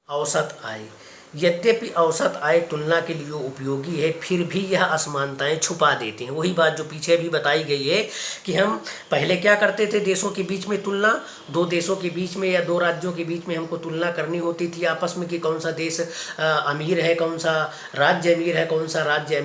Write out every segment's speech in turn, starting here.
औसत आय। यद्यपि औसत आय तुलना के लिए उपयोगी है, फिर भी यह असमानताएं छुपा देते हैं। वही बात जो पीछे भी बताई गई है कि हम पहले क्या करते थे, देशों के बीच में तुलना, दो देशों के बीच में या दो राज्यों के बीच में हमको तुलना करनी होती थी आपस में कि कौन सा देश अमीर है, कौन सा राज्य अमीर है, कौन सा राज्य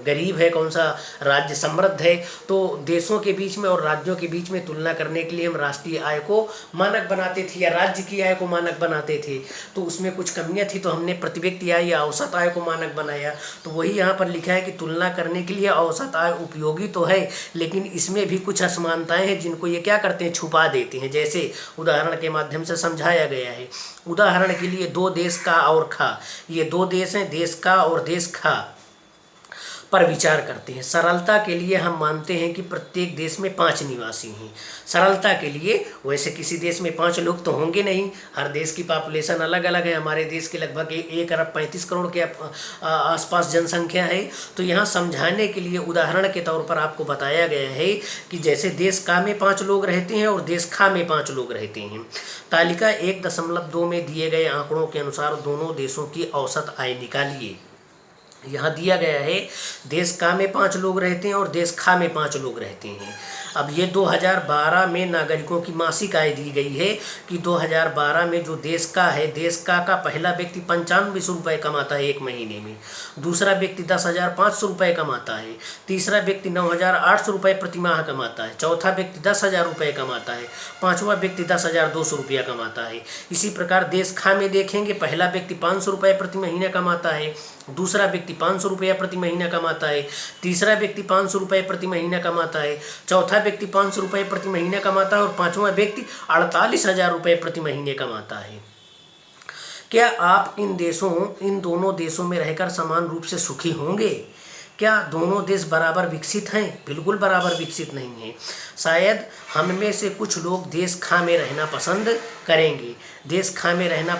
गरीब है, कौन सा राज्य समृद्ध है। तो देशों के बीच में और राज्यों के बीच में तुलना करने के लिए हम राष्ट्रीय आय को मानक बनाते थे या राज्य की आय को मानक बनाते थे। तो उसमें कुछ कमियां थी, तो हमने प्रति व्यक्ति आय या औसत आय को मानक बनाया। तो वही यहाँ पर लिखा है कि तुलना करने के लिए औसत आय उपयोगी तो है, लेकिन इसमें भी कुछ असमानताएं हैं जिनको ये क्या करते हैं, छुपा देते हैं। जैसे उदाहरण के माध्यम से समझाया गया है। उदाहरण के लिए दो देश का और खा, ये दो देश हैं, देश का और देश खा पर विचार करते हैं। सरलता के लिए हम मानते हैं कि प्रत्येक देश में 5 निवासी हैं। सरलता के लिए, वैसे किसी देश में 5 लोग तो होंगे नहीं, हर देश की पॉपुलेशन अलग अलग है। हमारे देश की लगभग 1 अरब 35 करोड़ के आसपास जनसंख्या है। तो यहाँ समझाने के लिए उदाहरण के तौर पर आपको बताया गया है कि जैसे देश का में 5 लोग रहते हैं और देश खा में 5 लोग रहते हैं। तालिका 1.2 में दिए गए आंकड़ों के अनुसार दोनों देशों की औसत आय निकालिए। यहाँ दिया गया है देश का में 5 लोग रहते हैं और देश खा में 5 लोग रहते हैं। अब ये 2012 में नागरिकों की मासिक आय दी गई है कि 2012 में जो देश का है, देश का पहला व्यक्ति 9500 रुपये कमाता है एक महीने में, दूसरा व्यक्ति 10,500 रुपये कमाता है, तीसरा व्यक्ति 9,800 रुपये प्रति माह कमाता है, चौथा व्यक्ति 10,000 रुपये कमाता है, पाँचवा व्यक्ति 10,200 रुपया कमाता है। इसी प्रकार देश खा में देखेंगे, पहला व्यक्ति 500 रुपये प्रति महीना कमाता है, दूसरा व्यक्ति 500 रुपया प्रति महीना कमाता है, तीसरा व्यक्ति 500 रुपये प्रति महीना कमाता है, चौथा व्यक्ति 500 रुपये प्रति महीना कमाता है और पांचवा व्यक्ति 48,000 रुपये प्रति महीने कमाता है। क्या आप इन दोनों देशों में रहकर समान रूप से सुखी होंगे? क्या दोनों देश बराबर विकसित हैं? बिल्कुल बराबर विकसित नहीं है। शायद हम में से कुछ लोग देश खा में रहना पसंद करेंगे, देश खा में रहना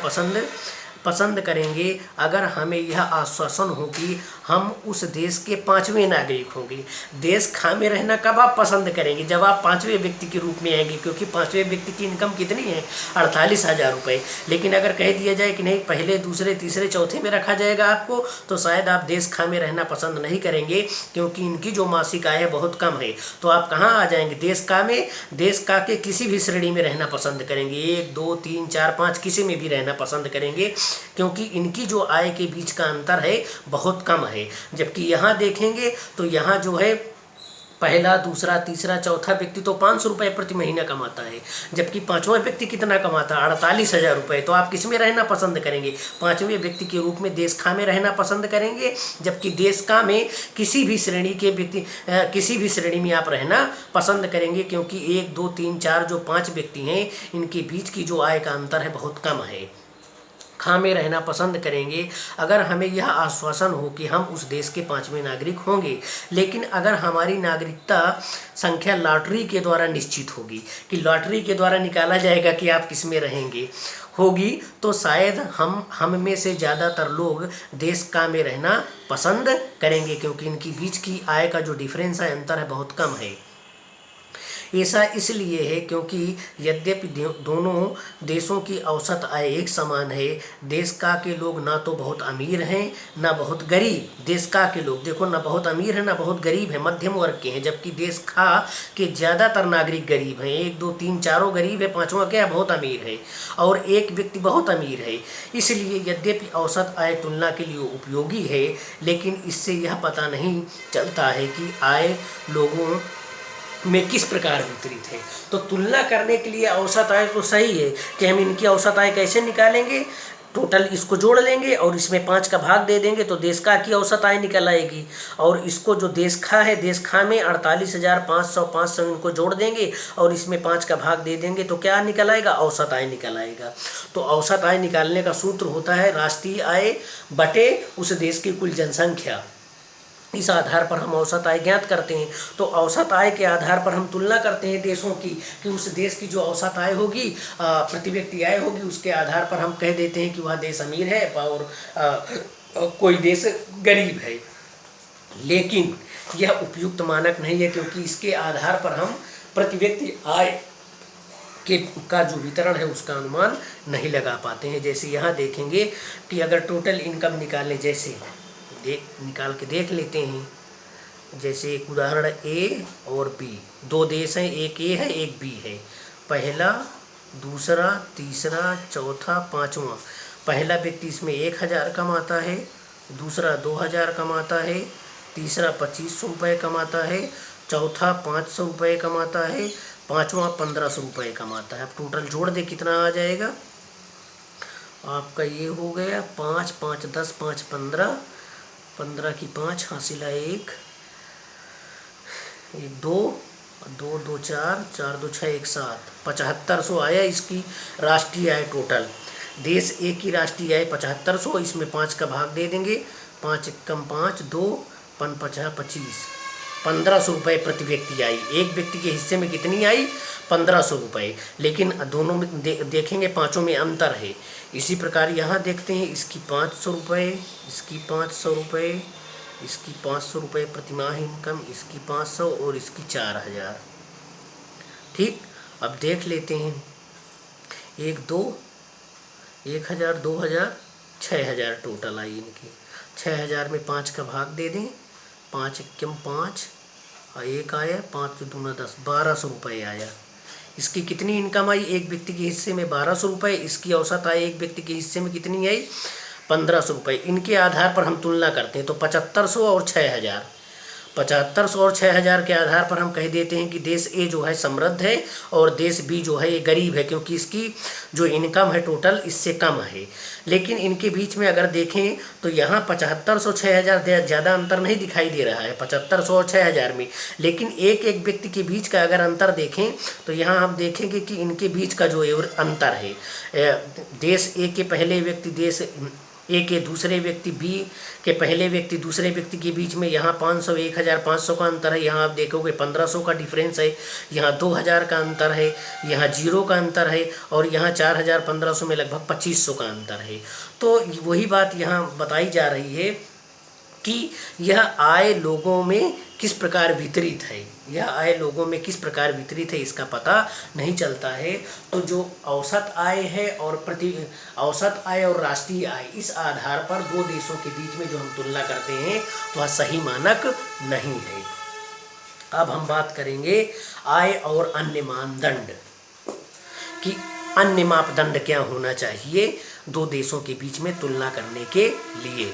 पसंद करेंगे अगर हमें यह आश्वासन हो कि हम उस देश के 5वें नागरिक होंगे। देश खा में रहना कब आप पसंद करेंगे? जब आप 5वें व्यक्ति के रूप में आएंगे, क्योंकि 5वें व्यक्ति की इनकम कितनी है? 48,000 रुपये। लेकिन अगर कह दिया जाए कि नहीं, पहले दूसरे तीसरे चौथे में रखा जाएगा आपको, तो शायद आप देश खा में रहना पसंद नहीं करेंगे, क्योंकि इनकी जो मासिक आय है बहुत कम है। तो आप कहाँ आ जाएंगे? देश का में, देश का के किसी भी श्रेणी में रहना पसंद करेंगे, 1 2 3 4 5 किसी में भी रहना पसंद करेंगे, क्योंकि इनकी जो आय के बीच का अंतर है बहुत कम है। जबकि यहाँ देखेंगे तो यहाँ जो है पहला दूसरा तीसरा चौथा व्यक्ति तो 500 रुपये प्रति महीना कमाता है, जबकि पांचवा व्यक्ति कितना कमाता है? 48,000 रुपये। तो आप किस में रहना पसंद करेंगे? 5वें व्यक्ति के रूप में देश खा में रहना पसंद करेंगे, जबकि देश का में किसी भी श्रेणी के व्यक्ति किसी भी श्रेणी में आप रहना पसंद करेंगे, क्योंकि 1 2 3 4 जो 5 व्यक्ति हैं, इनके बीच की जो आय का अंतर है बहुत कम है। खा में रहना पसंद करेंगे अगर हमें यह आश्वासन हो कि हम उस देश के 5वें नागरिक होंगे। लेकिन अगर हमारी नागरिकता संख्या लॉटरी के द्वारा निश्चित होगी, कि लॉटरी के द्वारा निकाला जाएगा कि आप किस में रहेंगे, होगी, तो शायद हम में से ज़्यादातर लोग देश का में रहना पसंद करेंगे, क्योंकि इनकी बीच की आय का जो डिफरेंस है, अंतर है, बहुत कम है। ऐसा इसलिए है क्योंकि यद्यपि दोनों देशों की औसत आय एक समान है, देश का के लोग ना तो बहुत अमीर हैं ना बहुत गरीब। देश का के लोग देखो, ना बहुत अमीर है ना बहुत गरीब है, मध्यम वर्ग के हैं, जबकि देश खा के ज़्यादातर नागरिक गरीब हैं। 1 2 3 4 गरीब है, पाँचवा क्या बहुत अमीर है और एक व्यक्ति बहुत अमीर है। इसलिए यद्यपि औसत आय तुलना के लिए उपयोगी है, लेकिन इससे यह पता नहीं चलता है कि आय लोगों में किस प्रकार वितरित है। तो तुलना करने के लिए औसत आय तो सही है कि हम इनकी औसत आय कैसे निकालेंगे, टोटल इसको जोड़ लेंगे और इसमें 5 का भाग दे देंगे तो देश का की औसत आय निकल आएगी, और इसको जो देश खा है, देश खा में 48,500 इनको जोड़ देंगे और इसमें 5 का भाग दे देंगे तो क्या निकल आएगा? औसत आय निकल आएगा। तो औसत आय निकालने का सूत्र होता है राष्ट्रीय आय बटे उस देश की कुल जनसंख्या। इस आधार पर हम औसत आय ज्ञात करते हैं। तो औसत आय के आधार पर हम तुलना करते हैं देशों की, कि उस देश की जो औसत आय होगी, प्रति व्यक्ति आय होगी, उसके आधार पर हम कह देते हैं कि वह देश अमीर है और कोई देश गरीब है। लेकिन यह उपयुक्त मानक नहीं है, क्योंकि इसके आधार पर हम प्रति व्यक्ति आय के का जो वितरण है उसका अनुमान नहीं लगा पाते हैं। जैसे यहाँ देखेंगे कि अगर टोटल इनकम निकालें, जैसे निकाल के देख लेते हैं। जैसे एक उदाहरण, ए और बी, दो देश हैं, एक ए है एक बी है। पहला, दूसरा, तीसरा, चौथा, पाँचवा। पहला व्यक्ति इसमें 1000 कमाता है, दूसरा 2000 कमाता है, तीसरा 2500 रुपये कमाता है, चौथा 500 रुपये कमाता है, पाँचवा 1500 रुपये कमाता है। अब टोटल जोड़ दे कितना आ जाएगा आपका, ये हो गया 5 5 10 5 15, 15 की 5 हासिल है 1 2 2 2 4 4 2 6 1 7, 7500 आया इसकी राष्ट्रीय आय टोटल। देश ए की राष्ट्रीय आय 7500, इसमें 5 का भाग दे देंगे, 5 कम 5 2 5 25, 1500 रुपये प्रति व्यक्ति आई। एक व्यक्ति के हिस्से में कितनी आई, 1500 रुपये। लेकिन दोनों में देखेंगे पाँचों में अंतर है। इसी प्रकार यहाँ देखते हैं, इसकी 500 रुपये, इसकी 500 रुपये, इसकी 500 रुपये प्रतिमाह इनकम, इसकी 500 और इसकी 4000। ठीक, अब देख लेते हैं, 1 2 1000 2000 6000 टोटल आई इनकी। 6000 में 5 का भाग दे दें, 5 कम 5 और 1 आया, 5 दूना 10, 1200 रुपये आया। इसकी कितनी इनकम आई, एक व्यक्ति के हिस्से में 1200 रुपये। इसकी औसत आय एक व्यक्ति के हिस्से में कितनी आई, 1500 रुपये। इनके आधार पर हम तुलना करते हैं तो 7500 और 6000, 7500 और 6000 के आधार पर हम कह देते हैं कि देश ए जो है समृद्ध है और देश बी जो है ये गरीब है, क्योंकि इसकी जो इनकम है टोटल इससे कम है। लेकिन इनके बीच में अगर देखें तो यहाँ 7500 6000 ज़्यादा अंतर नहीं दिखाई दे रहा है 7500 और 6000 में। लेकिन एक एक व्यक्ति के बीच का अगर अंतर देखें तो यहाँ हम देखेंगे कि इनके बीच का जो अंतर है, देश ए के पहले व्यक्ति देश ए के दूसरे व्यक्ति बी के पहले व्यक्ति दूसरे व्यक्ति के बीच में यहाँ 500 1500 का अंतर है। यहाँ आप देखोगे 1500 का डिफरेंस है, यहाँ 2000 का अंतर है, यहाँ 0 का अंतर है और यहाँ 4000 1500 में लगभग 2500 का अंतर है। तो वही बात यहाँ बताई जा रही है कि यह आय लोगों में किस प्रकार वितरित है, यह आय लोगों में किस प्रकार वितरित है इसका पता नहीं चलता है। तो जो औसत आय है और औसत आय और राष्ट्रीय आय, इस आधार पर दो देशों के बीच में जो हम तुलना करते हैं वह सही मानक नहीं है। अब हम बात करेंगे आय और अन्य मानदंड कि अन्य मापदंड क्या होना चाहिए दो देशों के बीच में तुलना करने के लिए।